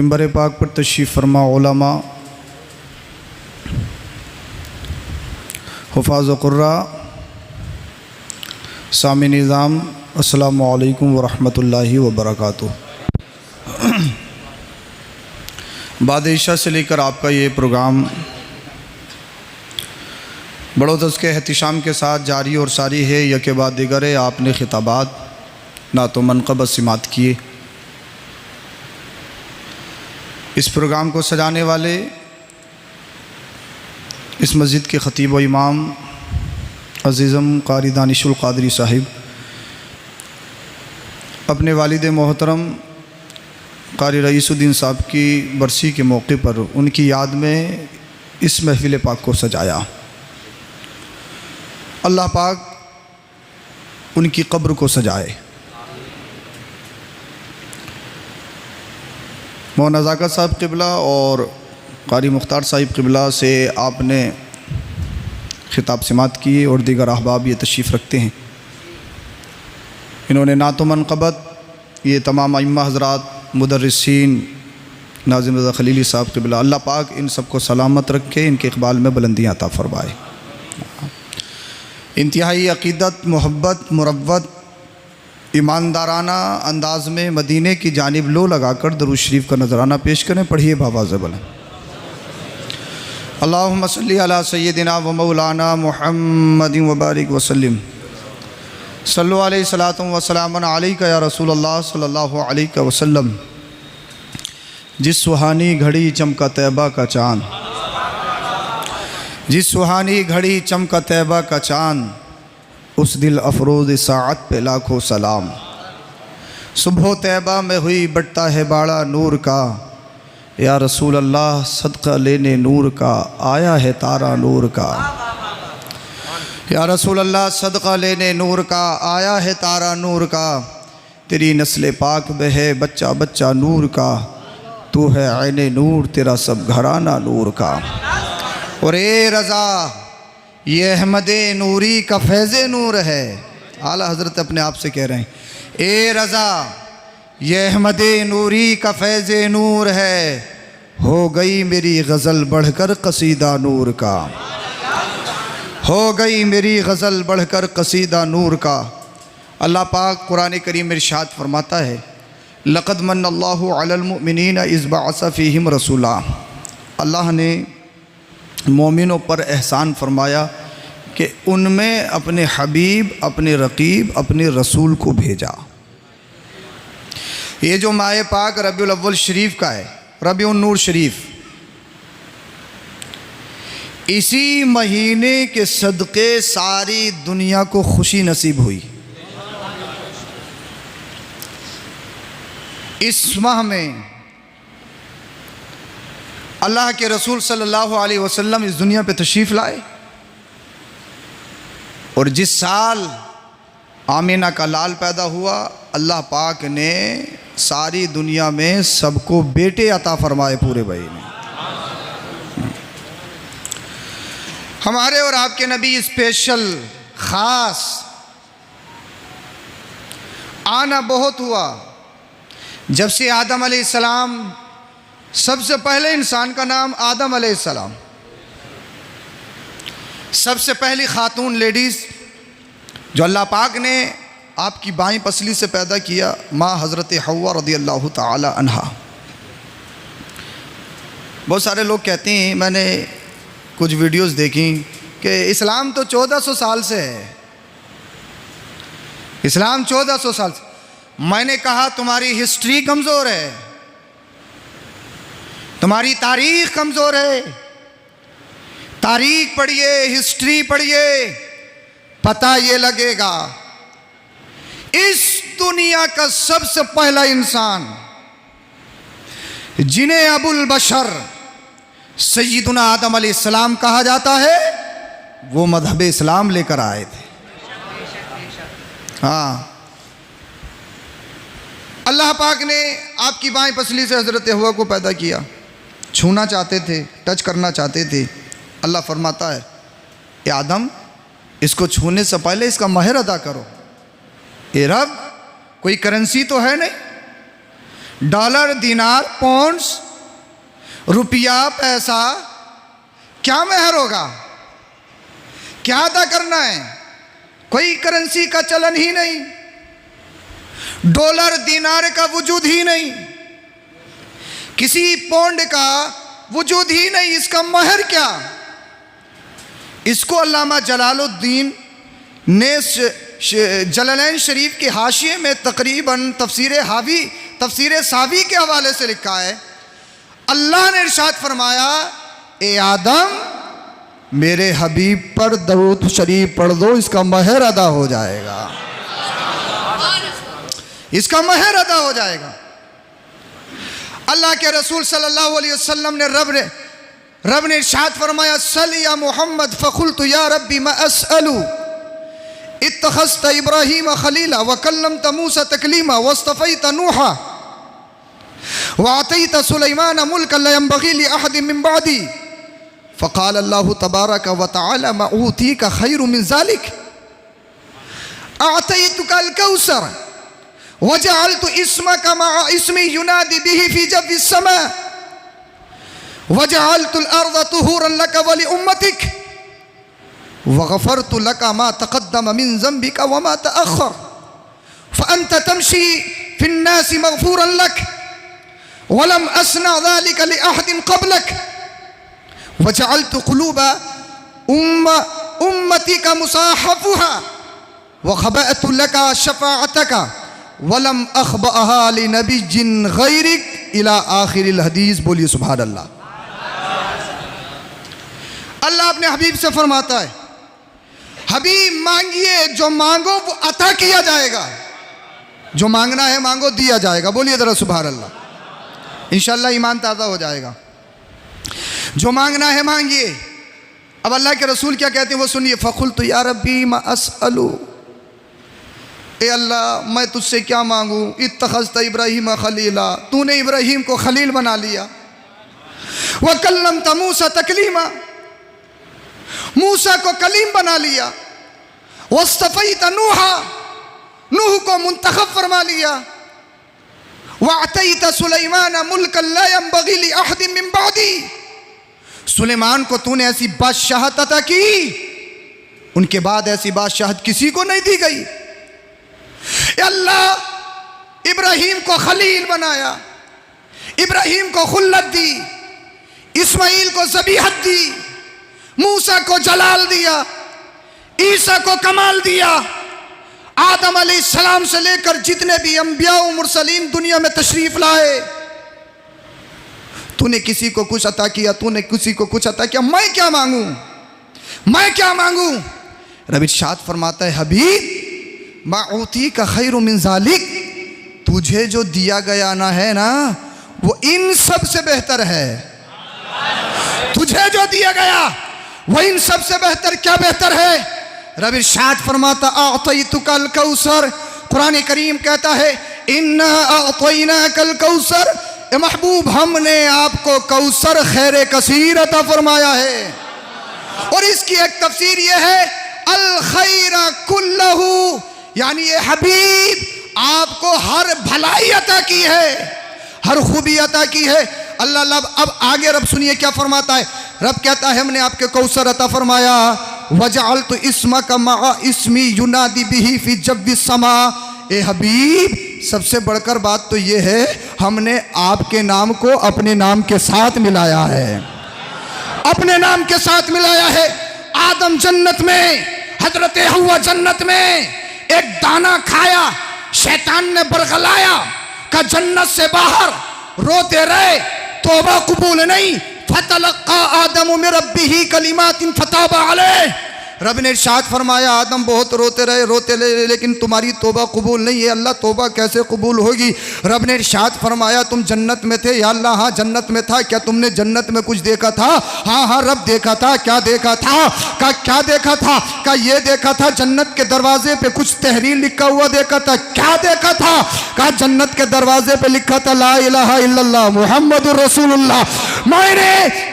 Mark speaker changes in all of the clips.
Speaker 1: मिंबर पाक पर तशरीफ़ फरमा उलमा, हुफ़ाज़ व क़ुर्रा, सामी निज़ाम, अस्सलामु अलैकुम व रहमतुल्लाहि व बरकातुहू। बाद इशा से लेकर आपका ये प्रोग्राम बड़ो दज़्क़े एहतिशाम के साथ जारी और सारी है। यके बाद दिगर है, आपने खिताबात नात व मनक़ब सिमात किए। इस प्रोग्राम को सजाने वाले इस मस्जिद के ख़तीब व इमाम अज़ीज़म क़ारी दानिशुल क़ादरी साहिब अपने वालिद मोहतरम क़ारी रईसुद्दीन साहब की बरसी के मौके पर उनकी याद में इस महफ़िल पाक को सजाया। अल्लाह पाक उनकी कब्र को सजाए। मौलाना ज़ाकिर साहब क़िबला और क़ारी मुख्तार साहिब क़िबला से आपने ख़िताब समात किए और दीगर अहबाब ये तशरीफ़ रखते हैं। इन्होंने नात व मनक़बत ये तमाम अइम्मा हज़रात, मुदर्रिसीन, नाज़िम रज़ा खलीली साहब क़िबला, अल्लाह पाक इन सबको सलामत रखे, इनके इक़बाल में बुलंदियाँ अता फ़रमाए। इंतहाई अक़ीदत, मोहब्बत, मुरव्वत, ईमानदाराना अंदाज़ में मदीने की जानिब लो लगाकर दरूद शरीफ का नजराना पेश करें। पढ़िए बावाज़ बुलंद। अल्लाहुम्मा सल्ली अला सय्यदिना व मौलाना मुहम्मदिन व बारिक वसल्लिम। सल्लु अलैहि सलातु व सलामन अलैका या रसूलल्लाह सल्लल्लाहु अलैहि वसल्लम। जिस सुहानी घड़ी चमका तैबा का चाँद, जिस सुहानी घड़ी चमका तैबा का चाँद, उस दिल अफरोज़ साअत पे लाखों सलाम। सुबह तैबा में हुई बटता है बाड़ा नूर का, या रसूल अल्लाह सदका लेने नूर का, आया है तारा नूर का। या रसूल अल्लाह सदका लेने नूर का, आया है तारा नूर का। तेरी नस्ल पाक में है बच्चा बच्चा नूर का, तू है ऐने नूर, तेरा सब घराना नूर का। और ए रज़ा, ये अहमदे नूरी का फैज़े नूर है। आला हज़रत अपने आप से कह रहे हैं, ए रज़ा, ये अहमदे नूरी का फैज़े नूर है। हो गई मेरी गज़ल बढ़कर कसीदा नूर का, हो गई मेरी गज़ल बढ़कर कसीदा नूर का। अल्लाह पाक कुरान करीम में इरशाद फरमाता है, लक़द मन्नल्लाहु अलल मुमिनीना इज़ बअस फ़ीहिम रसूला। अल्लाह ने मोमिनों पर एहसान फरमाया कि उनमें अपने हबीब, अपने रकीब, अपने रसूल को भेजा। ये जो माह पाक रबीउल अव्वल शरीफ का है, रबीउन नूर शरीफ, इसी महीने के सदक़े सारी दुनिया को खुशी नसीब हुई। इस माह में अल्लाह के रसूल सल्लल्लाहु अलैहि वसल्लम इस दुनिया पे तशरीफ़ लाए। और जिस साल आमीना का लाल पैदा हुआ, अल्लाह पाक ने सारी दुनिया में सबको बेटे अता फरमाए पूरे भाई ने। हमारे और आपके नबी स्पेशल ख़ास आना बहुत हुआ। जब से आदम अलैहिस्सलाम, सबसे पहले इंसान का नाम आदम अलैहिस्सलाम, सबसे पहली खातून लेडीज़ जो अल्लाह पाक ने आपकी बाईं पसली से पैदा किया, माँ हज़रत हव्वा रज़ियल्लाहु ताला अन्हा। बहुत सारे लोग कहते हैं, मैंने कुछ वीडियोस देखी कि इस्लाम तो 1400 साल से है, इस्लाम 1400 साल से। मैंने कहा तुम्हारी हिस्ट्री कमज़ोर है, तुम्हारी तारीख़ कमज़ोर है। तारीख़ पढ़िए, हिस्ट्री पढ़िए, पता ये लगेगा इस दुनिया का सबसे पहला इंसान जिन्हें अबुल बशर सय्यदुना आदम अलैहिस्सलाम कहा जाता है, वो मज़हब इस्लाम लेकर आए थे। हाँ, अल्लाह पाक ने आपकी बाएं पसली से हज़रत हव्वा को पैदा किया। छूना चाहते थे, टच करना चाहते थे। अल्लाह फरमाता है, ए आदम, इसको छूने से पहले इसका महर अदा करो। ए रब, कोई करेंसी तो है नहीं, डॉलर, दिनार, पौंड्स, रुपया, पैसा, क्या महर होगा, क्या अदा करना है? कोई करेंसी का चलन ही नहीं, डॉलर दिनार का वजूद ही नहीं, किसी पौंड का वजूद ही नहीं, इसका महर क्या? इसको अल्लामा जलालुद्दीन ने जलालैन शरीफ के हाशिए में तकरीबन तफसीर सावी के हवाले से लिखा है। अल्लाह ने इरशाद फरमाया, ए आदम मेरे हबीब पर दरूद शरीफ पढ़ दो, इसका महर अदा हो जाएगा, इसका महर अदा हो जाएगा। अल्लाह के रसूल सल्लल्लाहु अलैहि वसल्लम ने रब ने इरशाद फरमाया, सल या मोहम्मद फ़कुल्तु या रब्बी मा अस्अलु इत्तखज़्त इब्राहीम खलीला व कल्लमत मूसा तकलीमा वस्तफ़ैत नूहा व अतैत सुलैमान मुल्कन ला यंबग़ी लि अहदिन मिन बअदी फ़क़ाल अल्लाहु तबारक व तआला मा ऊतीका खैरुम मिन ज़ालिक अअतैतुका अल-कौसर वजअलतु इस्मका मअ इस्मी युनादी बिही फ़ी जव्वि समा वजअलतु अल-अर्ज़ तुहूरन लक व लिउम्मतिक वग़फ़रतु लक मा तक़द्दम मिन ज़ंबिका व मा तअख़्ख़र फ़अन्त तमशी फ़िन्नासि मग़फ़ूरन लक वलम अस्ना ज़ालिक लिअहदिन क़ब्लक वजअलतु क़ुलूब उम्मतिका मुसाहफ़ुहा व ख़बअतु लक शफ़ाअतका वलम अख़बअहा लिनबिय्यिन ग़ैरिक इला आख़िरिल हदीस। बोलिए सुभान अल्लाह। अल्लाह अपने हबीब से फरमाता है, हबीब मांगिए, जो मांगो वो अता किया जाएगा, जो मांगना है मांगो दिया जाएगा। बोलिए ज़रा सुभान अल्लाह। इंशाअल्लाह ईमान ताज़ा हो जाएगा। जो मांगना है मांगिए। अब अल्लाह के रसूल क्या कहते हैं वो सुनिए, फ़क़ुल्तु या रब्बी मा अस्अलु, ए अल्लाह मैं तुझसे क्या मांगूँ, इत्तख़ज़्त इब्राहीम खलीला, तूने इब्राहीम को खलील बना लिया, व कल्लमत मूसा तकलीमा, मूसा को कलीम बना लिया, वस्तफ़ैत नूहा, नूह को मुंतखब फरमा लिया, व अतैत सुलैमान मुल्कन ला यंबग़ी लि अहदिन मिन बअदी, सुलेमान को तूने ऐसी बादशाहत अता की, उनके बाद ऐसी बादशाहत किसी को नहीं दी गई। अल्लाह इब्राहीम को खलील बनाया, इब्राहीम को खुल्लत दी, इस्माइल को ज़बीहत दी, मूसा को जलाल दिया, ईसा को कमाल दिया, आदम अलैहिस्सलाम से लेकर जितने भी अंबिया व मुरसलीन दुनिया में तशरीफ लाए, तूने किसी को कुछ अता किया, तूने किसी को कुछ अता किया, मैं क्या मांगूं, मैं क्या मांगूं? रब इरशाद फरमाता है, हबीब मा ऊतीका खैरु मिन ज़ालिक, तुझे जो दिया गया ना है ना वो इन सब से बेहतर है। तुझे जो दिया गया वो इन सब से बेहतर, क्या बेहतर है? रब इरशाद फरमाता, अअतैतुका अल-कौसर, कुरान करीम कहता है, इन्ना अअतैनाका अल-कौसर, ए महबूब हमने आपको कौसर खैर कसीर अता फरमाया है। और इसकी एक तफसीर यह है, अल खैरा कुल्लहू, यानी ये हबीब आपको हर भलाई अता की है, हर खूबी अता की है। अल्लाह अब आगे रब सुनिए क्या फरमाता है। रब कहता है, हमने आपके कौसर अता फरमाया, वजअलतु इस्मका मअ इस्मी युनादी बिही फी जव्वि समा, ए हबीब सबसे बढ़कर बात तो ये है, हमने आपके नाम को अपने नाम के साथ मिलाया है, अपने नाम के साथ मिलाया है। आदम जन्नत में, हजरत हव्वा जन्नत में एक दाना खाया, शैतान ने बरगलाया, का जन्नत से बाहर रोते रहे, तौबा कबूल नहीं, फतलक्का आदम मिन रब्बिही कलिमातिन फताबा अलैह। रब ने इरशाद फरमाया, आदम बहुत रोते रहे, लेकिन तुम्हारी तौबा कबूल नहीं है। अल्लाह तौबा कैसे कबूल होगी? रब ने इरशाद फरमाया, तुम जन्नत में थे। या अल्लाह हाँ जन्नत में था। क्या तुमने जन्नत में कुछ देखा था? हाँ हाँ रब देखा था। क्या देखा था? क्या देखा था? क्या ये देखा था, जन्नत के दरवाजे पे कुछ तहरीर लिखा हुआ देखा था। क्या देखा था? क्या जन्नत के दरवाजे पे लिखा था, ला इलाहा इल्लल्लाह मुहम्मदुर रसूलुल्लाह। मैंने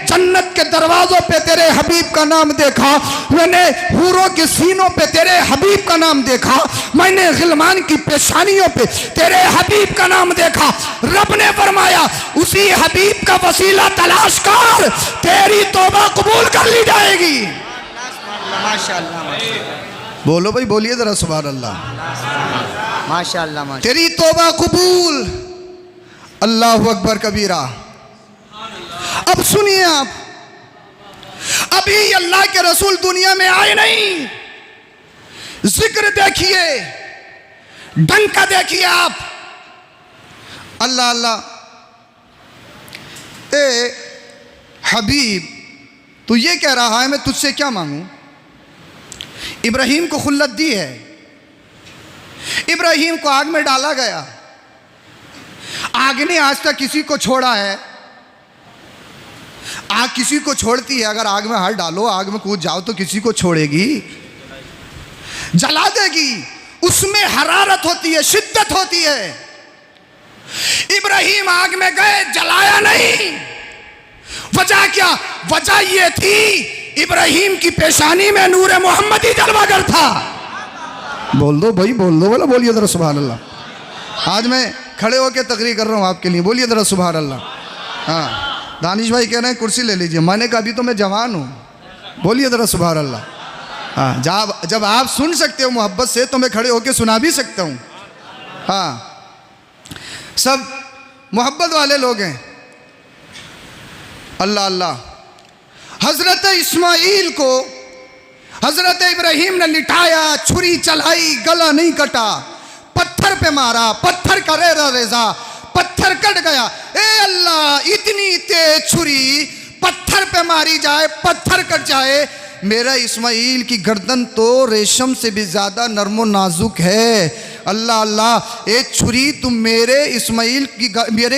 Speaker 1: जन्नत के दरवाजों पे तेरे हबीब का नाम देखा, मैंने हूरों के सीनों पे तेरे हबीब का नाम देखा, मैंने गिलमान की पेशानियों पे तेरे हबीब का नाम देखा। रब ने फरमाया उसी हबीब का वसीला तलाश कर, तेरी तौबा कबूल कर ली जाएगी।
Speaker 2: माशाअल्लाह,
Speaker 1: बोलो भाई, बोलिए जरा सुभान अल्लाह।
Speaker 2: माशाअल्लाह,
Speaker 1: तेरी तौबा कबूल। अल्लाहु अकबर कबीरा। अब सुनिए आप, अभी अल्लाह के रसूल दुनिया में आए नहीं, जिक्र देखिए, डंका देखिए आप। अल्लाह अल्लाह, ए हबीब तू ये कह रहा है मैं तुझसे क्या मांगूं? इब्राहिम को खुल्लत दी है, इब्राहिम को आग में डाला गया, आग ने आज तक किसी को छोड़ा है? आग किसी को छोड़ती है? अगर आग में हाथ डालो, आग में कूद जाओ तो किसी को छोड़ेगी? जला देगी। उसमें हरारत होती है, शिद्दत होती है। इब्राहिम आग में गए, जलाया नहीं। वजह क्या? वजह यह थी इब्राहिम की पेशानी में नूर मोहम्मदी जलवागर था। बोल दो भाई, बोल दो, बोला बोलिए जरा सुभान अल्लाह। आज मैं खड़े होकर तकरीर कर रहा हूँ आपके लिए, बोलिए जरा सुभान अल्लाह। हाँ, दानिश भाई कह रहे हैं कुर्सी ले लीजिए, मैंने कहा अभी तो मैं जवान हूँ, बोलिए जरा सुभान अल्लाह। हाँ, जब आप सुन सकते हो मोहब्बत से तो मैं खड़े होकर सुना भी सकता हूँ। हाँ, सब मोहब्बत वाले लोग हैं। अल्लाह अल्लाह। हजरत इस्माइल को हजरत इब्राहिम ने लिटाया, छुरी चलाई, गला नहीं कटा, पत्थर पे मारा, पत्थर का रेजा, पत्थर कट गया। ए अल्लाह, इतनी तेज छुरी पत्थर पे मारी जाए, पत्थर कट जाए। मेरा इस्माइल की गर्दन तो रेशम से भी ज्यादा नरमो नाजुक है। अल्लाह अल्लाह, एक छुरी तुम मेरे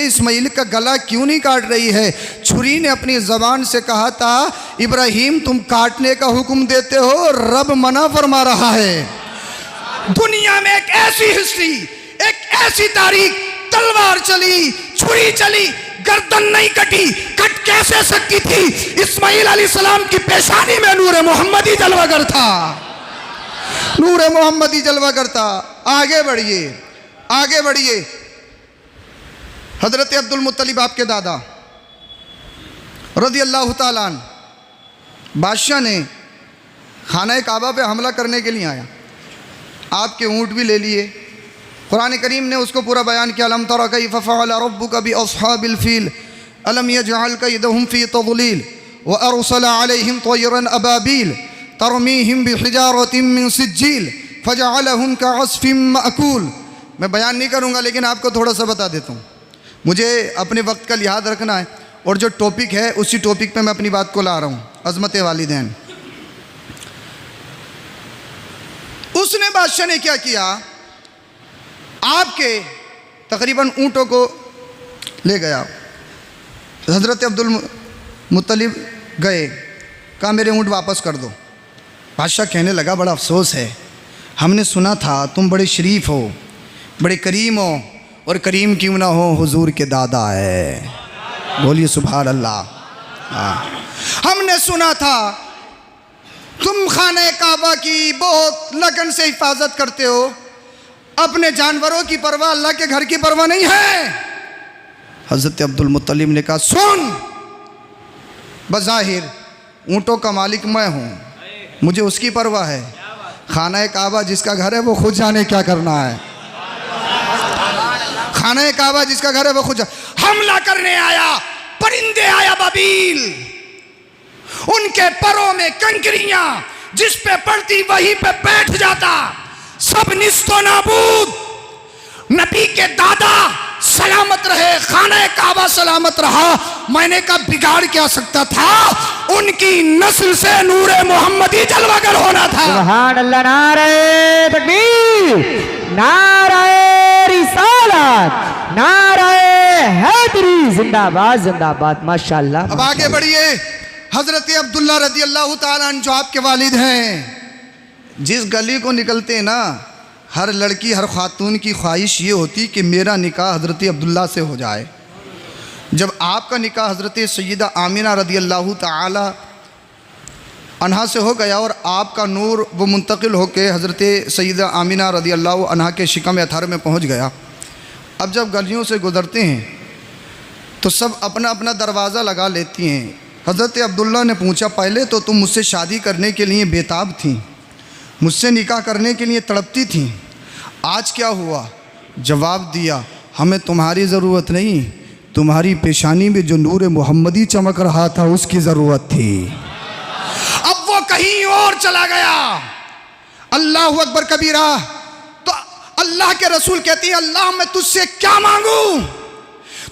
Speaker 1: इस्माइल का गला क्यों नहीं काट रही है? छुरी ने अपनी जबान से कहा था, इब्राहिम तुम काटने का हुक्म देते हो, रब मना फरमा रहा है। दुनिया में एक ऐसी हिस्ट्री, एक ऐसी तारीख, तलवार चली, छुरी चली, गर्दन नहीं कटी, कट कैसे सकती थी? इस्माइल अलैहिस्सलाम की पेशानी में नूर मोहम्मदी जलवागर था, नूर मोहम्मदी जलवागर था। आगे बढ़िए, आगे बढ़िए। हजरत अब्दुल मुत्तलिब आपके दादा रज़ी अल्लाह ताला अन्हु, बादशाह ने खाना काबा पे हमला करने के लिए आया, आपके ऊँट भी ले लिए। कुरान करीम ने उसको पूरा बयान किया, अलम तरा कैफ़ फ़अल रब्बुका बिअस्हाबिल फ़ील अलम यजअल कैदहुम फ़ी तज़लील व अरसल अलैहिम तयरन अबाबील तरमीहिम बिहिजारतिम मिन सिज्जील फजअलहुम कअस्फ़िम मअकूल। मैं बयान नहीं करूँगा, लेकिन आपको थोड़ा सा बता देता हूँ, मुझे अपने वक्त का लिहाज रखना है, और जो टॉपिक है उसी टॉपिक पे मैं अपनी बात को ला रहा हूँ। अज़मत वालिदैन। उसने बादशाह ने क्या किया, आपके तकरीबन ऊँटों को ले गया। हज़रत अब्दुल मुत्तलिब गए, कहा मेरे ऊँट वापस कर दो। बादशाह कहने लगा बड़ा अफसोस है, हमने सुना था तुम बड़े शरीफ हो, बड़े करीम हो, और करीम क्यों ना हो, हुजूर के दादा है। बोलिए सुभान अल्लाह। हमने सुना था तुम खाने काबा की बहुत लगन से हिफाजत करते हो, अपने जानवरों की परवाह, अल्लाह के घर की परवाह नहीं है। हज़रत अब्दुल मुत्तलिब ने कहा सुन, बज़ाहिर ऊँटों का मालिक मैं हूँ, मुझे उसकी परवाह है, खाना काबा जिसका घर है वो खुद जाने क्या करना है। खाना काबा जिसका घर है वो खुद हमला करने आया, परिंदे आया बाबील, उनके परों में कंकरियां, जिस पे पड़ती वहीं पे बैठ जाता, सब निस्तो नाबूद। नबी के दादा सलामत रहे, खाना काबा सलामत रहा। मैंने कहा बिगाड़ क्या सकता था, उनकी नस्ल से नूरे मोहम्मदी जलवागर होना था।
Speaker 2: सुभान अल्लाह, नारे तकबीर, नारे रिसालत, नारे हैदरी, जिंदाबाद जिंदाबाद, माशाअल्लाह।
Speaker 1: अब आगे बढ़िए। हजरत अब्दुल्ला रज़ी अल्लाह ताला अन्हु जो आपके वालिद हैं, जिस गली को निकलते हैं ना, हर लड़की हर खातून की ख्वाहिश ये होती कि मेरा निकाह हजरत अब्दुल्ला से हो जाए। जब आपका निकाह हज़रत सैयदा आमिना रदी अल्लाह ताला अन्हा से हो गया और आपका नूर वो मुंतकिल होकर हज़रत सैयदा आमिना रदी अल्लाह अन्हा के शिकम अथर में पहुंच गया। अब जब गलियों से गुज़रते हैं तो सब अपना अपना दरवाज़ा लगा लेती हैं। हज़रत अब्दुल्ला ने पूछा, पहले तो तुम मुझसे शादी करने के लिए बेताब थी, मुझसे निकाह करने के लिए तड़पती थी, आज क्या हुआ? जवाब दिया, हमें तुम्हारी ज़रूरत नहीं, तुम्हारी पेशानी में जो नूर मोहम्मदी चमक रहा था उसकी ज़रूरत थी। अब वो कहीं और चला गया। अल्लाह अकबर कबीरा। तो अल्लाह के रसूल कहती हैं, अल्लाह मैं तुझसे क्या मांगू?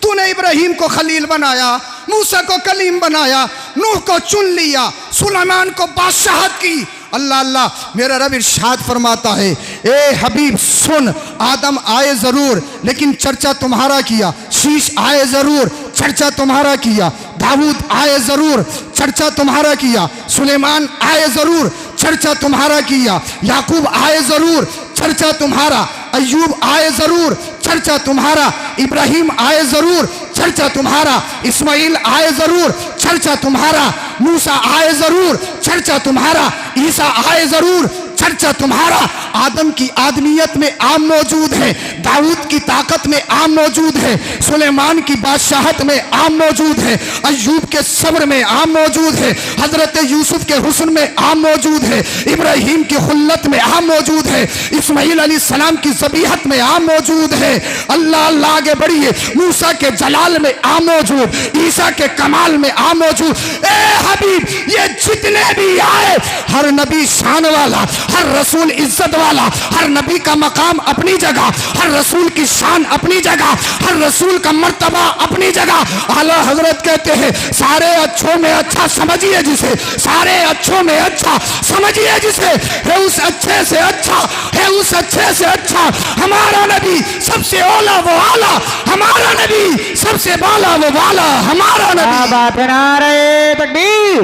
Speaker 1: तूने इब्राहीम को खलील बनाया, मूसा को कलीम बनाया, नूह को चुन लिया, सुलेमान को बादशाहत की। अल्लाह अल्लाह, मेरा रब इरशाद फरमाता है, ए हबीब सुन, आदम आए ज़रूर लेकिन चर्चा तुम्हारा किया, शीश आए ज़रूर चर्चा तुम्हारा किया, दाऊद आए ज़रूर चर्चा तुम्हारा किया, सुलेमान आए ज़रूर चर्चा तुम्हारा किया, याकूब आए ज़रूर चर्चा तुम्हारा, अय्यूब आए ज़रूर चर्चा तुम्हारा, इब्राहिम आए ज़रूर चर्चा तुम्हारा, इस्माइल आए ज़रूर चर्चा तुम्हारा, मूसा आए ज़रूर चर्चा तुम्हारा, ईसा आए ज़रूर चर्चा तुम्हारा। आदम की आदमियत में आम मौजूद है, दाऊद की ताकत में आम मौजूद है, सुलेमान की बादशाहत में आम मौजूद है, अय्यूब के सब्र में आम मौजूद है, हजरत यूसुफ के हुस्न में आम मौजूद है, इब्राहिम की खुल्लत में आम मौजूद है, इस्माइल अलैहिस्सलाम की ज़बीहत में आम मौजूद है। अल्लाह अल्लाह आगे बढ़िए, मूसा के जलाल में आम मौजूद, ईसा के कमाल में आम मौजूद। ए हबीब, ये जितने भी आए, हर नबी शान वाला, हर रसूल इज्जत वाला, हर नबी का मकाम अपनी जगह, हर रसूल की शान अपनी जगह, हर रसूल का मर्तबा अपनी जगह। आला हजरत कहते हैं, सारे अच्छों में अच्छा समझिए जिसे, सारे अच्छों में अच्छा समझिए जिसे, है उस अच्छे से अच्छा, है उस अच्छे से अच्छा हमारा नबी, सबसे ओला वो आला हमारा नबी, सबसे बाला वो वाला हमारा नबी।
Speaker 2: बात है, नारे तकबीर,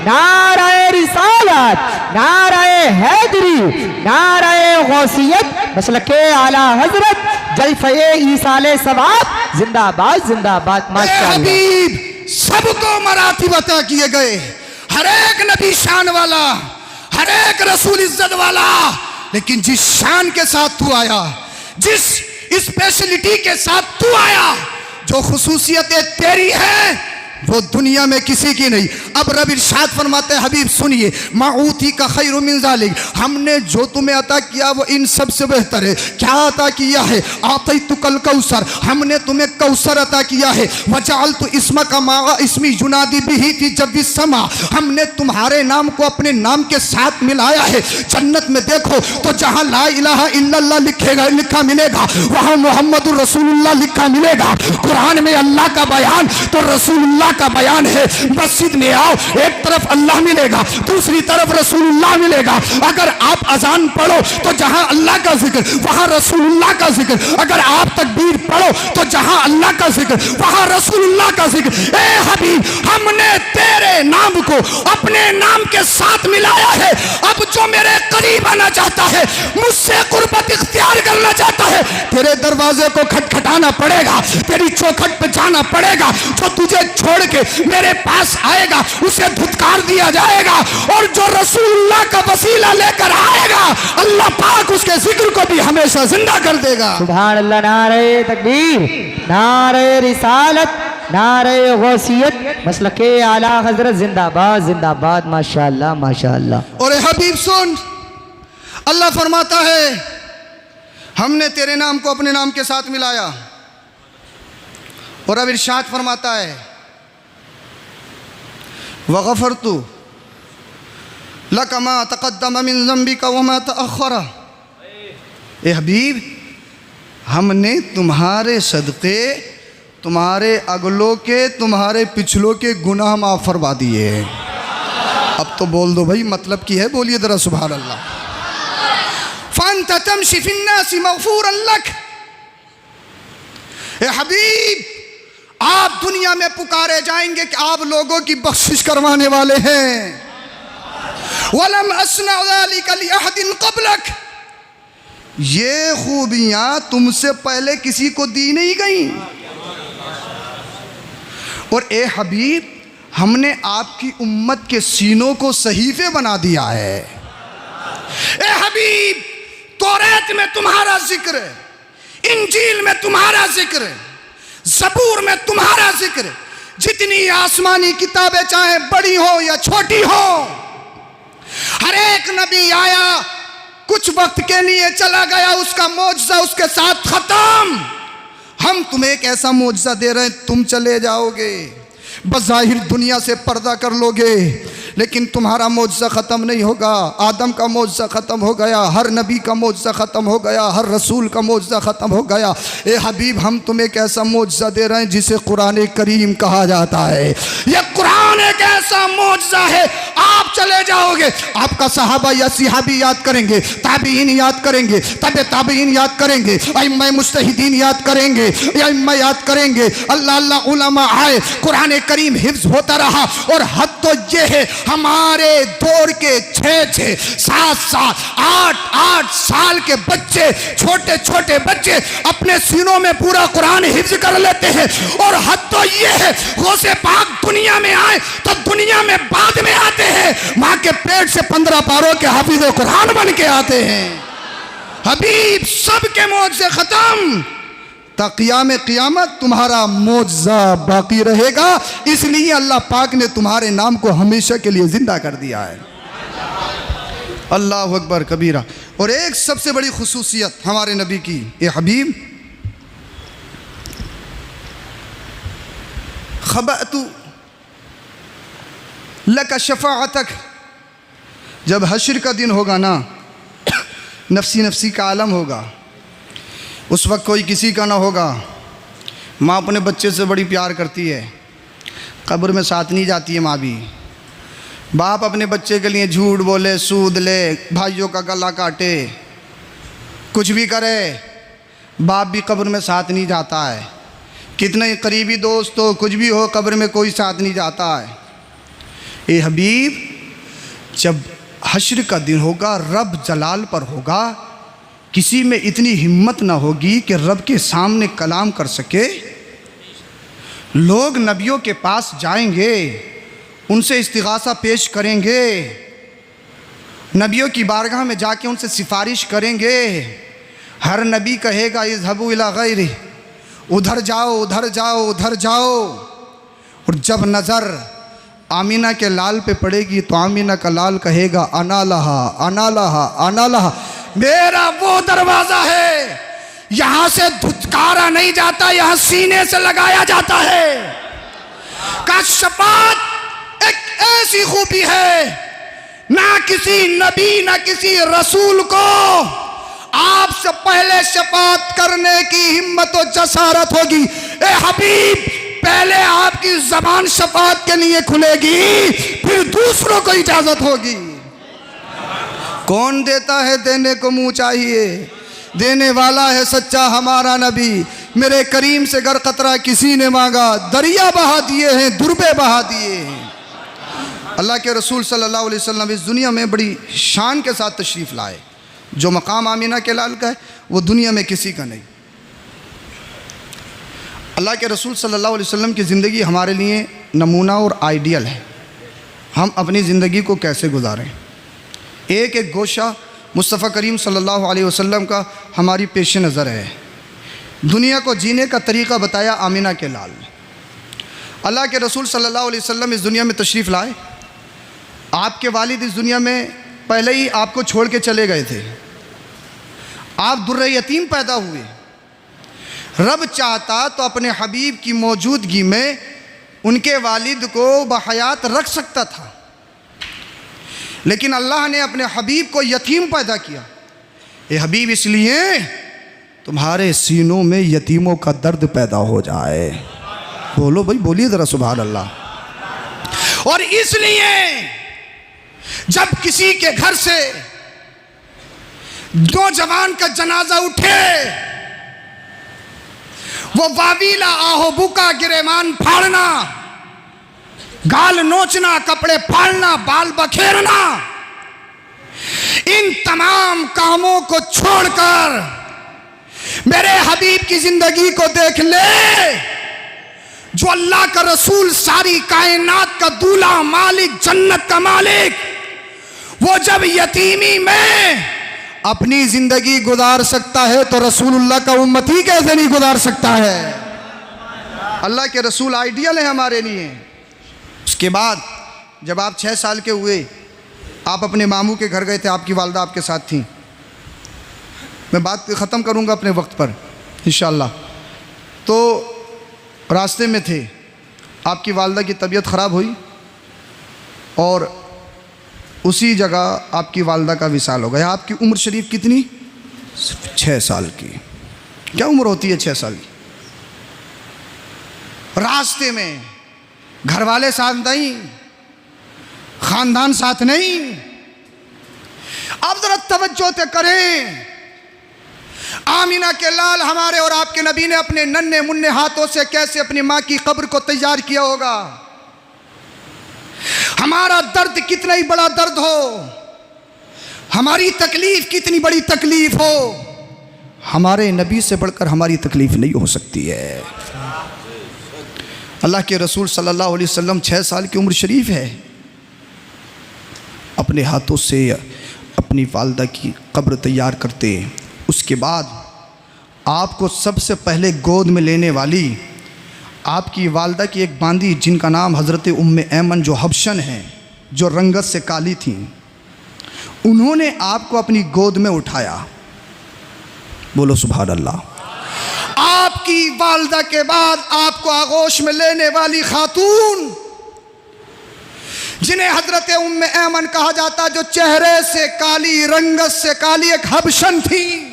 Speaker 2: नारे रिसालत, नारे हैदरी, नारे गौसियत, मसलके आला हजरत, जलफे ईसाले सवाब, जिंदाबाद जिंदाबाद। माशाअल्लाह।
Speaker 1: हबीब, सबको मरातिब अता किए गए, हर एक नबी शान वाला, हर एक रसूल इज्जत वाला, लेकिन जिस शान के साथ तू आया, जिस स्पेशलिटी के साथ तू आया, जो खुसूसियतें तेरी हैं वो दुनिया में किसी की नहीं। अब रब इरशाद फरमाते हैं, हबीब सुनिए, माऊती का खैरु मिन ज़ालिक, हमने जो तुम्हें अता किया वो इन सब से बेहतर है। क्या अता किया है? आतैतुकल कौसर, हमने तुम्हें कौसर अता किया है। वजअलतु इस्मका मा इस्मी युनादी बिही फी जव्विस समा, हमने तुम्हारे नाम को अपने नाम के साथ मिलाया है। जन्नत में देखो तो जहाँ ला इलाहा इल्लल्लाह लिखा मिलेगा, वहाँ मुहम्मदुर रसूलुल्लाह लिखा मिलेगा। कुरान में अल्लाह का बयान तो रसूलुल्लाह का बयान है। मस्जिद में आओ, एक तरफ अल्लाह मिलेगा, दूसरी तरफ रसूलुल्लाह मिलेगा। अगर आप अजान पढ़ो तो जहां अल्लाह का जिक्र वहां रसूलुल्लाह का जिक्र, अगर आप तकबीर पढ़ो तो जहां अल्लाह का जिक्र वहां रसूलुल्लाह का जिक्र। ए हबीब, हमने तेरे नाम को अपने नाम के साथ मिलाया है। अब जो मेरे करीब आना चाहता है, मुझसे कुर्बत इख्तियार करना चाहता है, तेरे दरवाजे को खटखटाना पड़ेगा, तेरी चौखट पे जाना पड़ेगा। जो तुझे छोड़ के मेरे पास आएगा उसे धुतकार दिया जाएगा, और जो रसूलुल्लाह का वसीला लेकर आएगा, अल्लाह पाक उसके जिक्र को भी हमेशा जिंदा कर देगा।
Speaker 2: सुभान अल्लाह। नारे तकबीर, नारे रिसालत, नारे गौसियत, मसलके आला हजरत, जिंदाबाद जिंदाबाद। माशाअल्लाह माशाअल्लाह।
Speaker 1: और हबीब सुन, अल्लाह फरमाता है, हमने तेरे नाम को अपने नाम के साथ मिलाया। और अब इरशाद फरमाता है, वग़फ़रतु लका मा तक़द्दम मिन ज़ंबिका व मा तअख़्ख़रा। ए हबीब, हमने तुम्हारे सदक़े तुम्हारे अगलों के तुम्हारे पिछलों के गुनाह माफ़ फरमा दिए। अब तो बोल दो भाई, मतलब की है, बोलिए ज़रा सुभान अल्लाह। फ़अन्त तमशी फ़िन्नासि मग़फ़ूरन लक। ए हबीब, आप दुनिया में पुकारे जाएंगे कि आप लोगों की बख्शिश करवाने वाले हैं। वलम अस्ना ज़ालिका लिअहदिन क़ब्लक, ये खूबियां तुमसे पहले किसी को दी नहीं गई। और ए हबीब, हमने आपकी उम्मत के सीनों को सहीफे बना दिया है। ए हबीब, तौरात में तुम्हारा जिक्र है, इंजील में तुम्हारा जिक्र है, ज़बूर में तुम्हारा जिक्र है। जितनी आसमानी किताबें चाहे बड़ी हो या छोटी हो, हर एक नबी आया, कुछ वक्त के लिए चला गया, उसका मौजज़ा उसके साथ खत्म। हम तुम्हें एक ऐसा मौजज़ा दे रहे हैं, तुम चले जाओगे, बज़ाहिर दुनिया से पर्दा कर लोगे, लेकिन तुम्हारा मौजज़ा ख़त्म नहीं होगा। आदम का मौजज़ा ख़त्म हो गया, हर नबी का मौजज़ा ख़त्म हो गया, हर रसूल का मौजज़ा ख़त्म हो गया। ए हबीब, हम तुम्हें एक ऐसा मौजज़ा दे रहे हैं जिसे कुरान करीम कहा जाता है। यह कुरान एक ऐसा मौजज़ा है, आप चले जाओगे, आपका सहाबा या सिहाबी याद करेंगे, ताबीन याद करेंगे, तबे ताबीन याद करेंगे, अइम्मा मुज्तहिदीन याद करेंगे, अइम्मा याद करेंगे, अल्लाह अल्लाह उलमा आए, कुरान करीम हिफ्ज़ होता रहा। और हद तो ये है, हमारे दौर के 6-6, 7-7, 8-8 साल के बच्चे, छोटे छोटे बच्चे अपने सीनों में पूरा कुरान हिफ्ज़ कर लेते हैं। और हद तो ये है, गौसे पाक दुनिया में आए तो दुनिया में बाद में आते हैं, माँ के पेट से 15 पारों के हाफिज़ कुरान बन के आते हैं। हबीब, सबके मौजज़े खत्म, क़याम क़यामत तुम्हारा मौजज़ा बाकी रहेगा। इसलिए अल्लाह पाक ने तुम्हारे नाम को हमेशा के लिए ज़िंदा कर दिया है। अल्लाह अकबर कबीरा। और एक सबसे बड़ी खुसूसियत हमारे नबी की, ए हबीब, खबअतु लका शफ़ाअतक, जब हश्र का दिन होगा ना, नफसी नफसी का आलम होगा, उस वक्त कोई किसी का ना होगा। माँ अपने बच्चे से बड़ी प्यार करती है, कब्र में साथ नहीं जाती है माँ भी। बाप अपने बच्चे के लिए झूठ बोले, सूद ले, भाइयों का गला काटे, कुछ भी करे, बाप भी कब्र में साथ नहीं जाता है। कितने करीबी दोस्त हो, कुछ भी हो, कब्र में कोई साथ नहीं जाता है। ए हबीब, जब हश्र का दिन होगा, रब जलाल पर होगा, किसी में इतनी हिम्मत ना होगी कि रब के सामने कलाम कर सके। लोग नबियों के पास जाएंगे, उनसे इस्तिगासा पेश करेंगे, नबियों की बारगाह में जाके उनसे सिफारिश करेंगे। हर नबी कहेगा इज़हबू इला गैरी, उधर जाओ, उधर जाओ, उधर जाओ। और जब नज़र आमीना के लाल पे पड़ेगी तो आमीना का लाल कहेगा अना लहा, अना लहा, अना लहा, मेरा वो दरवाज़ा है, यहाँ से धुतकारा नहीं जाता, यहाँ सीने से लगाया जाता है। का शफाअत एक ऐसी खूबी है, ना किसी नबी ना किसी रसूल को आपसे पहले शफाअत करने की हिम्मत और जसारत होगी। ए हबीब, पहले आपकी ज़बान शफाअत के लिए खुलेगी, फिर दूसरों को इजाज़त होगी। कौन देता है, देने को मुँह चाहिए, देने वाला है सच्चा हमारा नबी। मेरे करीम से गर कतरा किसी ने मांगा, दरिया बहा दिए हैं, दुर्बे बहा दिए हैं। अल्लाह के रसूल सल्लल्लाहु अलैहि वसल्लम इस दुनिया में बड़ी शान के साथ तशरीफ़ लाए। जो मकाम आमीना के लाल का है वो दुनिया में किसी का नहीं। अल्लाह के रसूल सल्लल्लाहु अलैहि वसल्लम की ज़िंदगी हमारे लिए नमूना और आइडियल है। हम अपनी ज़िंदगी को कैसे गुजारें, एक एक गोशा मुस्तफ़ा करीम सल्लल्लाहु अलैहि वसल्लम का हमारी पेश नज़र है। दुनिया को जीने का तरीक़ा बताया आमीना के लाल। अल्लाह के रसूल सल्लल्लाहु अलैहि वसल्लम इस दुनिया में तशरीफ़ लाए। आपके वालिद इस दुनिया में पहले ही आपको छोड़ के चले गए थे। आप दुर्र यतीम पैदा हुए। रब चाहता तो अपने हबीब की मौजूदगी में उनके वालिद को बहयात रख सकता था, लेकिन अल्लाह ने अपने हबीब को यतीम पैदा किया। ये हबीब इसलिए तुम्हारे सीनों में यतीमों का दर्द पैदा हो जाए। बोलो भाई, बोलिए ज़रा सुभान अल्लाह। और इसलिए जब किसी के घर से नौजवान का जनाजा उठे, वो वावीला आहो बुका गिरेमान फाड़ना, गाल नोचना, कपड़े फाड़ना, बाल बखेरना, इन तमाम कामों को छोड़कर मेरे हबीब की जिंदगी को देख ले जो अल्लाह का रसूल, सारी कायनात का दूल्हा, मालिक, जन्नत का मालिक, वो जब यतीमी में अपनी जिंदगी गुजार सकता है तो रसूलुल्लाह का उम्मती कैसे नहीं गुजार सकता है। अल्लाह के रसूल आइडियल है हमारे लिए। उसके बाद जब आप 6 साल के हुए, आप अपने मामू के घर गए थे, आपकी वालदा आपके साथ थी। मैं बात ख़त्म करूंगा अपने वक्त पर इंशाअल्लाह। तो रास्ते में थे, आपकी वालदा की तबीयत ख़राब हुई और उसी जगह आपकी वालदा का विसाल हो गया। आपकी उम्र शरीफ कितनी? 6 साल की। क्या उम्र होती है 6 साल की? रास्ते में घर वाले साथ नहीं, खानदान साथ नहीं। आप जरा तवज्जो से करें, आमीना के लाल हमारे और आपके नबी ने अपने नन्हे मुन्ने हाथों से कैसे अपनी माँ की कब्र को तैयार किया होगा। हमारा दर्द कितना ही बड़ा दर्द हो, हमारी तकलीफ कितनी बड़ी तकलीफ हो, हमारे नबी से बढ़कर हमारी तकलीफ नहीं हो सकती है। अल्लाह के रसूल सल्लल्लाहु अलैहि वसल्लम 6 साल की उम्र शरीफ है, अपने हाथों से अपनी वालदा की कब्र तैयार करते। उसके बाद आपको सबसे पहले गोद में लेने वाली आपकी वालदा की एक बांदी, जिनका नाम हज़रत उम्मे ऐमन, जो हबशन हैं, जो रंगत से काली थी, उन्होंने आपको अपनी गोद में उठाया। बोलो सुभान अल्लाह। आपकी वालदा के बाद आपको आगोश में लेने वाली खातून, जिन्हें हजरत उम्मे ऐमन कहा जाता, जो चेहरे से काली, रंगत से काली, एक हबशन थी।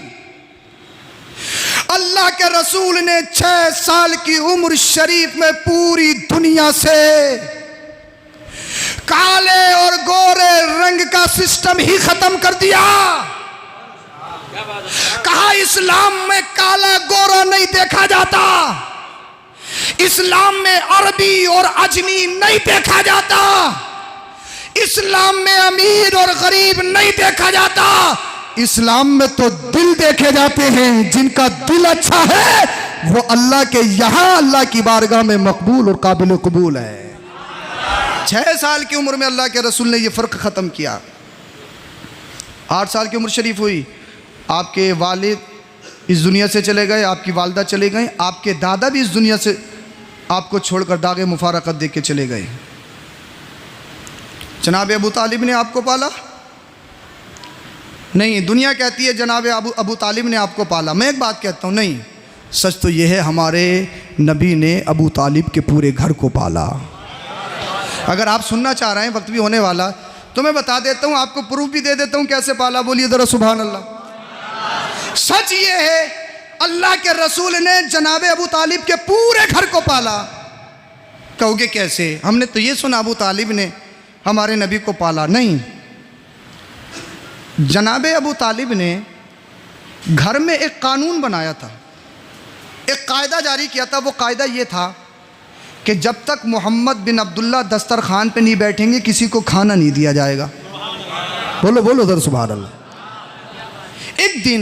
Speaker 1: अल्लाह के रसूल ने 6 साल की उम्र शरीफ में पूरी दुनिया से काले और गोरे रंग का सिस्टम ही खत्म कर दिया। कहा इस्लाम में काला गोरा नहीं देखा जाता, इस्लाम में अरबी और अजमी नहीं देखा जाता, इस्लाम में अमीर और गरीब नहीं देखा जाता, इस्लाम में तो दिल देखे जाते हैं। जिनका दिल अच्छा है वो अल्लाह के यहाँ अल्लाह की बारगाह में मकबूल और काबिल कबूल है। 6 साल की उम्र में अल्लाह के रसूल ने ये फ़र्क ख़त्म किया। 8 साल की उम्र शरीफ हुई, आपके वालिद इस दुनिया से चले गए, आपकी वालदा चले गए, आपके दादा भी इस दुनिया से आपको छोड़कर दागे मुफारकत दे के चले गए। जनाब अबू तालिब ने आपको पाला? नहीं, दुनिया कहती है जनाब अबू तालिब ने आपको पाला। मैं एक बात कहता हूँ, नहीं, सच तो यह है हमारे नबी ने अबू तालिब के पूरे घर को पाला। अगर आप सुनना चाह रहे हैं, वक्त भी होने वाला, तो मैं बता देता हूँ, आपको प्रूफ भी दे देता हूँ कैसे पाला। बोलिए ज़रा सुभान अल्लाह। सच ये है अल्लाह के रसूल ने जनाब अबू तालिब के पूरे घर को पाला। कहोगे कैसे? हमने तो ये सुना अबू तालिब ने हमारे नबी को पाला। नहीं, जनाब अबू तालिब ने घर में एक कानून बनाया था, एक कायदा जारी किया था। वो कायदा ये था कि जब तक मोहम्मद बिन अब्दुल्ला दस्तरखान पे नहीं बैठेंगे किसी को खाना नहीं दिया जाएगा। बोलो बोलो ज़रा सुभान अल्लाह। एक दिन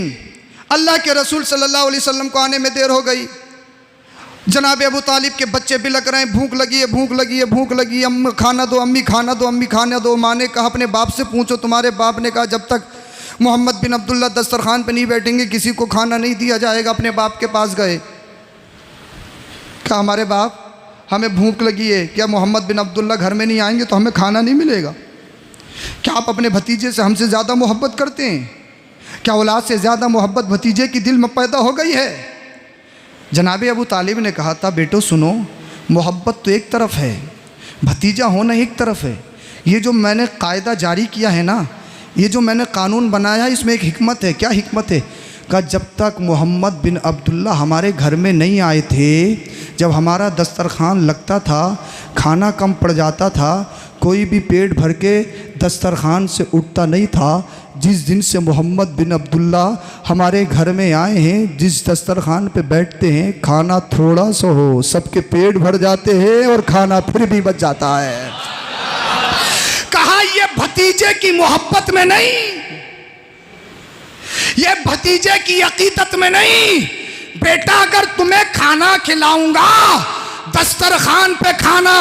Speaker 1: अल्लाह के रसूल सल्लल्लाहु अलैहि वसल्लम को आने में देर हो गई। जनाब अबू तालिब के बच्चे बिलक रहे हैं, भूख लगी है, भूख लगी है, भूख लगी है, अम्मी खाना दो, अम्मी खाना दो, अम्मी खाना दो। माँ ने कहा अपने बाप से पूछो। तुम्हारे बाप ने कहा जब तक मोहम्मद बिन अब्दुल्ला दस्तरखान पे नहीं बैठेंगे किसी को खाना नहीं दिया जाएगा। अपने बाप के पास गए, कहा हमारे बाप हमें भूख लगी है, क्या मोहम्मद बिन अब्दुल्ला घर में नहीं आएंगे तो हमें खाना नहीं मिलेगा? क्या आप अपने भतीजे से हमसे ज़्यादा मोहब्बत करते हैं? क्या औलाद से ज़्यादा मोहब्बत भतीजे की दिल में पैदा हो गई है? जनाब अबू तालिब ने कहा था, बेटो सुनो, मोहब्बत तो एक तरफ है, भतीजा होना एक तरफ है। ये जो मैंने कायदा जारी किया है ना, ये जो मैंने कानून बनाया है, इसमें एक हिकमत है। क्या हिकमत है? कहा जब तक मोहम्मद बिन अब्दुल्ला हमारे घर में नहीं आए थे, जब हमारा दस्तरखान लगता था, खाना कम पड़ जाता था, कोई भी पेट भर के दस्तरखान से उठता नहीं था। जिस दिन से मोहम्मद बिन अब्दुल्ला हमारे घर में आए हैं, जिस दस्तरखान पे बैठते हैं, खाना थोड़ा सा हो, सबके पेट भर जाते हैं और खाना फिर भी बच जाता है। कहा ये भतीजे की मोहब्बत में नहीं, ये भतीजे की अकीदत में नहीं। बेटा अगर तुम्हें खाना खिलाऊंगा, दस्तरखान पे खाना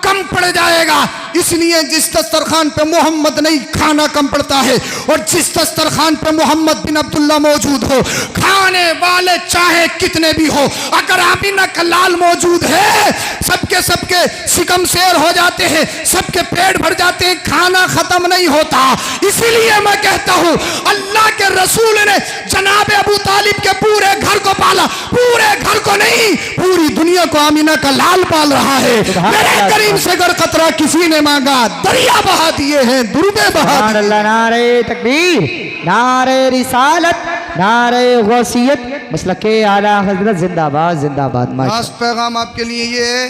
Speaker 1: कम पड़ जाएगा। इसलिए जिस दस्तरखान पे मोहम्मद नहीं, खाना कम पड़ता है। और जिस दस्तरखान पे मोहम्मद बिन अब्दुल्ला मौजूद हो, खाने वाले चाहे कितने भी हो, अगर आमिना का लाल मौजूद है, सबके सबके सिकम शेर हो जाते हैं, सबके पेट भर जाते हैं, खाना खत्म नहीं होता। इसीलिए मैं कहता हूं अल्लाह के रसूल ने जनाब अबू तालिब के पूरे घर को पाला, पूरे घर को नहीं, पूरी दुनिया को आमिना का लाल पाल रहा है। मेरे करीम से अगर कतरा किसी ने मांगा, दरिया बहा दिए हैं, दुर्बे बहा दिए।
Speaker 2: नारे तकबीर, नारे रिसालत, नारे गौसियत, मसलके आला हजरत जिंदाबाद जिंदाबाद।
Speaker 1: खास पैगाम आपके लिए ये है,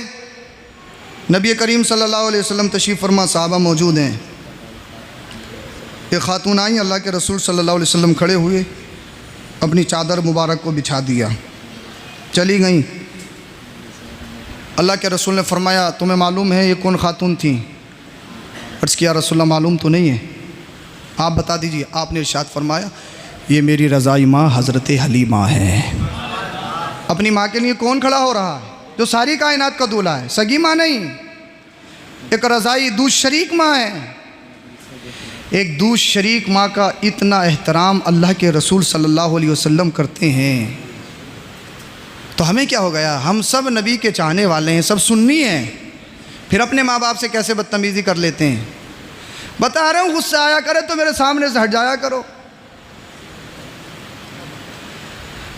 Speaker 1: नबी करीम सल्लल्लाहु अलैहि वसल्लम तशरीफ़ फरमा, साहबा मौजूद हैं। एक खातून आई, अल्लाह के रसूल सल्लल्लाहु अलैहि वसल्लम खड़े हुए, अपनी चादर मुबारक को बिछा दिया, चली गई। अल्लाह के रसूल ने फरमाया, तुम्हें मालूम है ये कौन खातून थी? अर्ज़ किया रसूलल्लाह मालूम तो नहीं है, आप बता दीजिए। आपने इरशाद फरमाया, ये मेरी रज़ाई माँ हज़रत हलीमा है। अपनी माँ के लिए कौन खड़ा हो रहा है? जो सारी कायनात का दूल्हा है, सगी माँ नहीं, एक रज़ाई दूध शरीक माँ है। एक दूध शरीक माँ का इतना एहतराम अल्लाह के रसूल सल्लल्लाहु अलैहि वसल्लम करते हैं, तो हमें क्या हो गया? हम सब नबी के चाहने वाले हैं, सब सुन्नी हैं, फिर अपने माँ बाप से कैसे बदतमीज़ी कर लेते हैं। बता रहा हूँ, गुस्सा आया करे तो मेरे सामने से हट जाया करो।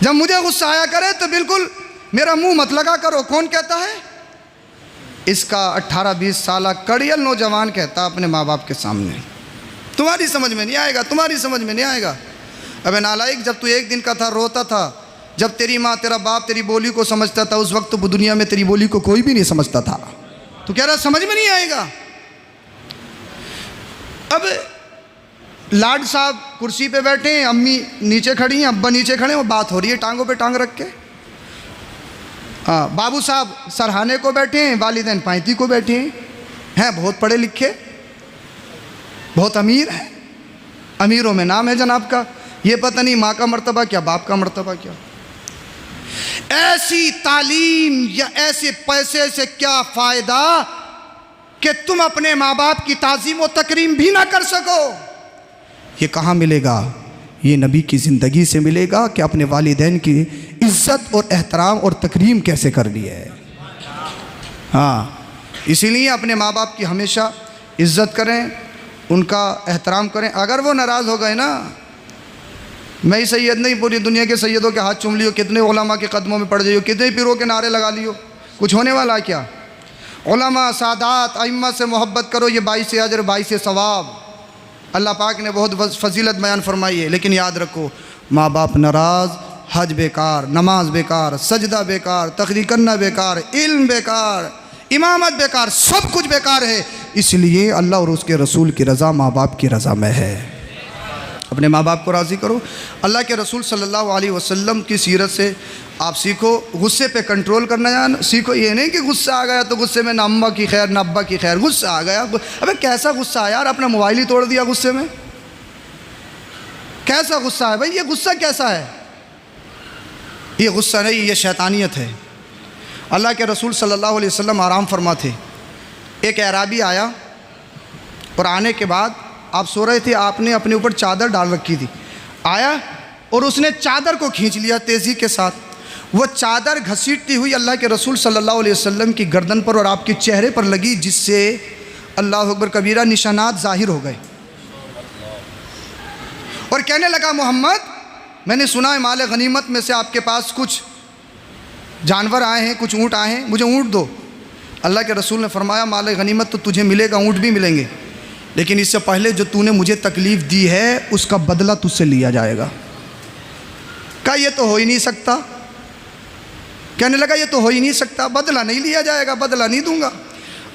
Speaker 1: जब मुझे गुस्सा आया करे तो बिल्कुल मेरा मुंह मत लगा करो। कौन कहता है? इसका 18-20 साल कड़ियल नौजवान कहता अपने माँ बाप के सामने। तुम्हारी समझ में नहीं आएगा, तुम्हारी समझ में नहीं आएगा। अबे नालायक, जब तू एक दिन का था, रोता था, जब तेरी माँ तेरा बाप तेरी बोली को समझता था, उस वक्त तो दुनिया में तेरी बोली को कोई भी नहीं समझता था। तू कह रहा समझ में नहीं आएगा। अब लाड साहब कुर्सी पे बैठे हैं, अम्मी नीचे खड़ी हैं, अब्बा नीचे खड़े हैं, और बात हो रही है टांगों पे टांग रख के। हाँ, बाबू साहब सरहाने को बैठे हैं, वालिदैन पैंती को बैठे हैं, बहुत पढ़े लिखे, बहुत अमीर हैं, अमीरों में नाम है जनाब का। ये पता नहीं माँ का मर्तबा क्या, बाप का मर्तबा क्या। ऐसी तालीम या ऐसे पैसे से क्या फ़ायदा कि तुम अपने माँ बाप की ताज़ीम व तकरीम भी ना कर सको। ये कहाँ मिलेगा? ये नबी की ज़िंदगी से मिलेगा कि अपने वालिदैन की इज़्ज़त और एहतराम और तकरीम कैसे करनी है। हाँ, इसीलिए अपने माँ बाप की हमेशा इज़्ज़त करें, उनका एहतराम करें। अगर वो नाराज़ हो गए ना, मैं ही सैयद नहीं, पूरी दुनिया के सैयदों के हाथ चूम लियो, कितने उलमा के कदमों में पड़ जाइयो, कितने पीरों के नारे लगा लियो, कुछ होने वाला है क्या? उलमा सादात अइम्मा से मोहब्बत करो, ये 22 अजर 22 सवाब अल्लाह पाक ने बहुत फजीलत बयान फरमाई है। लेकिन याद रखो, माँ बाप नाराज़, हज बेकार, नमाज बेकार, सजदा बेकार, तकरीर करना बेकार, इल्म बेकार, इमामत बेकार, सब कुछ बेकार है। इसलिए अल्लाह और उसके रसूल की रज़ा माँ बाप की रज़ा में है। अपने माँ बाप को राज़ी करो। अल्लाह के रसूल सल्लल्लाहु अलैहि वसल्लम की सीरत से आप सीखो, गुस्से पे कंट्रोल करना सीखो। ये नहीं कि गुस्सा आ गया तो गुस्से में ना अम्मा की खैर ना अब्बा की खैर, गुस्सा आ गया, अबे कैसा गुस्सा है यार, अपना मोबाइल ही तोड़ दिया गुस्से में, कैसा गुस्सा है भाई? ये गुस्सा कैसा है? ये गुस्सा नहीं, ये शैतानियत है। अल्लाह के रसूल सल्लल्लाहु अलैहि वसल्लम आराम फरमा थे। एक अराबी आया और आने के बाद आप सो रहे थे, आपने अपने ऊपर चादर डाल रखी थी, आया और उसने चादर को खींच लिया तेज़ी के साथ। वो चादर घसीटती हुई अल्लाह के रसूल सल्लल्लाहु अलैहि वसल्लम की गर्दन पर और आपके चेहरे पर लगी, जिससे अल्लाह अकबर कबीरा निशानात ज़ाहिर हो गए। और कहने लगा, मोहम्मद, मैंने सुना है माल गनीमत में से आपके पास कुछ जानवर आए हैं, कुछ ऊँट आए हैं, मुझे ऊँट दो। अल्लाह के रसूल ने फरमाया, माल गनीमत तो तुझे मिलेगा, ऊँट भी मिलेंगे, लेकिन इससे पहले जो तूने मुझे तकलीफ़ दी है उसका बदला तुझसे लिया जाएगा। कहा ये तो हो ही नहीं सकता। कहने लगा, ये तो हो ही नहीं सकता, बदला नहीं लिया जाएगा, बदला नहीं दूंगा।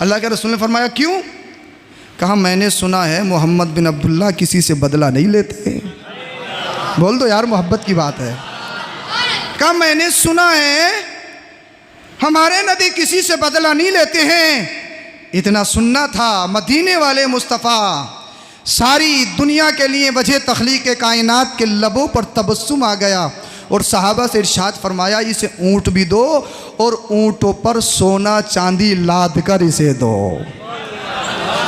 Speaker 1: अल्लाह के रसूल ने फरमाया, क्यों? कहा, मैंने सुना है मोहम्मद बिन अब्दुल्ला किसी से बदला नहीं लेते। बोल दो यार, मोहब्बत की बात है। कहा, मैंने सुना है हमारे नबी किसी से बदला नहीं लेते हैं। इतना सुनना था, मदीने वाले मुस्तफ़ा सारी दुनिया के लिए वजह तख्लीक कायनात के लबों पर तबस्सुम आ गया। और सहाबा से इरशाद फरमाया इसे ऊँट भी दो और ऊँटों पर सोना चांदी लाद कर इसे दो।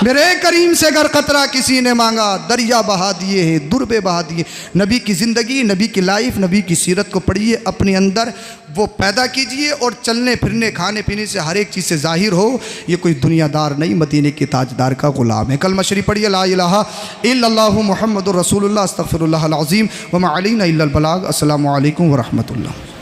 Speaker 1: मेरे करीम से अगर कतरा किसी ने मांगा दरिया बहा दिए हैं, दुर्बे बहा दिए। नबी की ज़िंदगी, नबी की लाइफ, नबी की सीरत को पढ़िए, अपने अंदर वो पैदा कीजिए और चलने फिरने खाने पीने से हर एक चीज़ से जाहिर हो ये कोई दुनियादार नहीं, मदीने के ताजदार का ग़ुलाम है। कलमा शरीफ पढ़िए, ला इलाहा इल्लल्लाहु मुहम्मदुर रसूलुल्लाह अस्तगफिरुल्लाह अल अज़ीम व मा अलैना इल्लल बलाग। अस्सलामु अलैकुम व रहमतुल्लाह।